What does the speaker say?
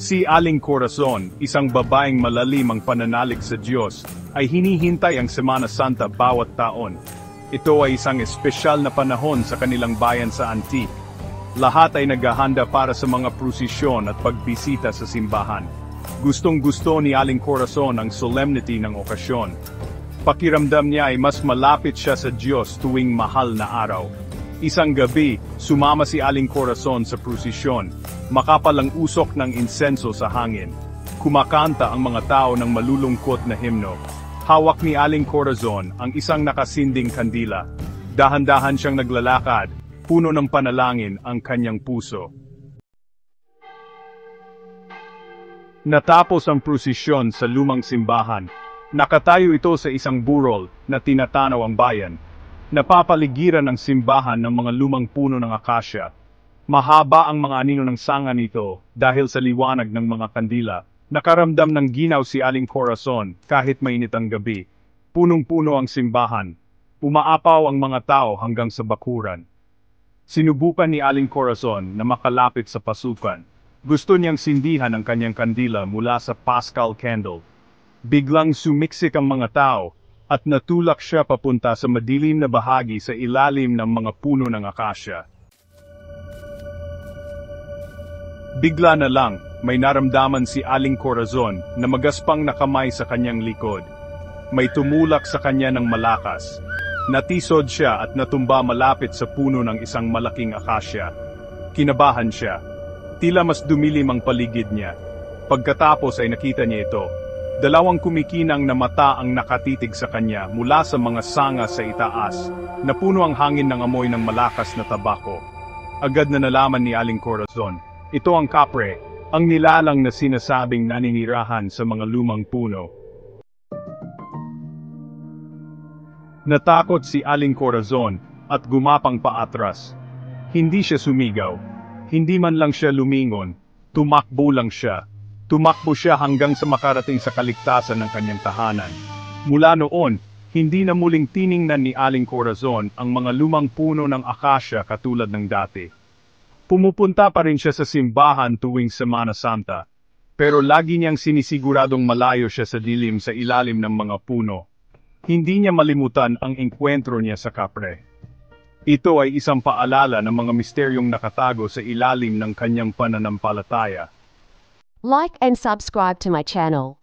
Si Aling Corazon, isang babaeng malalim ang pananalig sa Diyos, ay hinihintay ang Semana Santa bawat taon. Ito ay isang espesyal na panahon sa kanilang bayan sa Antique. Lahat ay naghahanda para sa mga prosesyon at pagbisita sa simbahan. Gustong-gusto ni Aling Corazon ang solemnity ng okasyon. Pakiramdam niya ay mas malapit siya sa Diyos tuwing mahal na araw. Isang gabi, sumama si Aling Corazon sa prosesyon. Makapal ang usok ng insenso sa hangin. Kumakanta ang mga tao ng malulungkot na himno. Hawak ni Aling Corazon ang isang nakasinding kandila. Dahan-dahan siyang naglalakad, puno ng panalangin ang kanyang puso. Natapos ang prosesyon sa lumang simbahan. Nakatayo ito sa isang burol na tinatanaw ang bayan. Napapaligiran ang simbahan ng mga lumang puno ng akasya. Mahaba ang mga anino ng sanga nito dahil sa liwanag ng mga kandila. Nakaramdam ng ginaw si Aling Corazon kahit mainit ang gabi. Punong-puno ang simbahan. Umaapaw ang mga tao hanggang sa bakuran. Sinubukan ni Aling Corazon na makalapit sa pasukan. Gusto niyang sindihan ang kanyang kandila mula sa Paschal candle. Biglang sumiksik ang mga tao at natulak siya papunta sa madilim na bahagi sa ilalim ng mga puno ng akasya. Bigla na lang, may naramdaman si Aling Corazon na magaspang na kamay sa kanyang likod. May tumulak sa kanya ng malakas. Natisod siya at natumba malapit sa puno ng isang malaking akasya. Kinabahan siya. Tila mas dumilim ang paligid niya. Pagkatapos ay nakita niya ito. Dalawang kumikinang na mata ang nakatitig sa kanya mula sa mga sanga sa itaas. Napuno ang hangin ng amoy ng malakas na tabako. Agad na nalaman ni Aling Corazon. Ito ang kapre, ang nilalang na sinasabing naninirahan sa mga lumang puno. Natakot si Aling Corazon at gumapang paatras. Hindi siya sumigaw. Hindi man lang siya lumingon. Tumakbo lang siya. Tumakbo siya hanggang sa makarating sa kaligtasan ng kanyang tahanan. Mula noon, hindi na muling tiningnan ni Aling Corazon ang mga lumang puno ng akasya katulad ng dati. Pumupunta pa rin siya sa simbahan tuwing Semana Santa, pero lagi niyang sinisiguradong malayo siya sa dilim sa ilalim ng mga puno. Hindi niya malimutan ang engkwentro niya sa kapre. Ito ay isang paalala ng mga misteryong nakatago sa ilalim ng kanyang pananampalataya. Like and subscribe to my channel.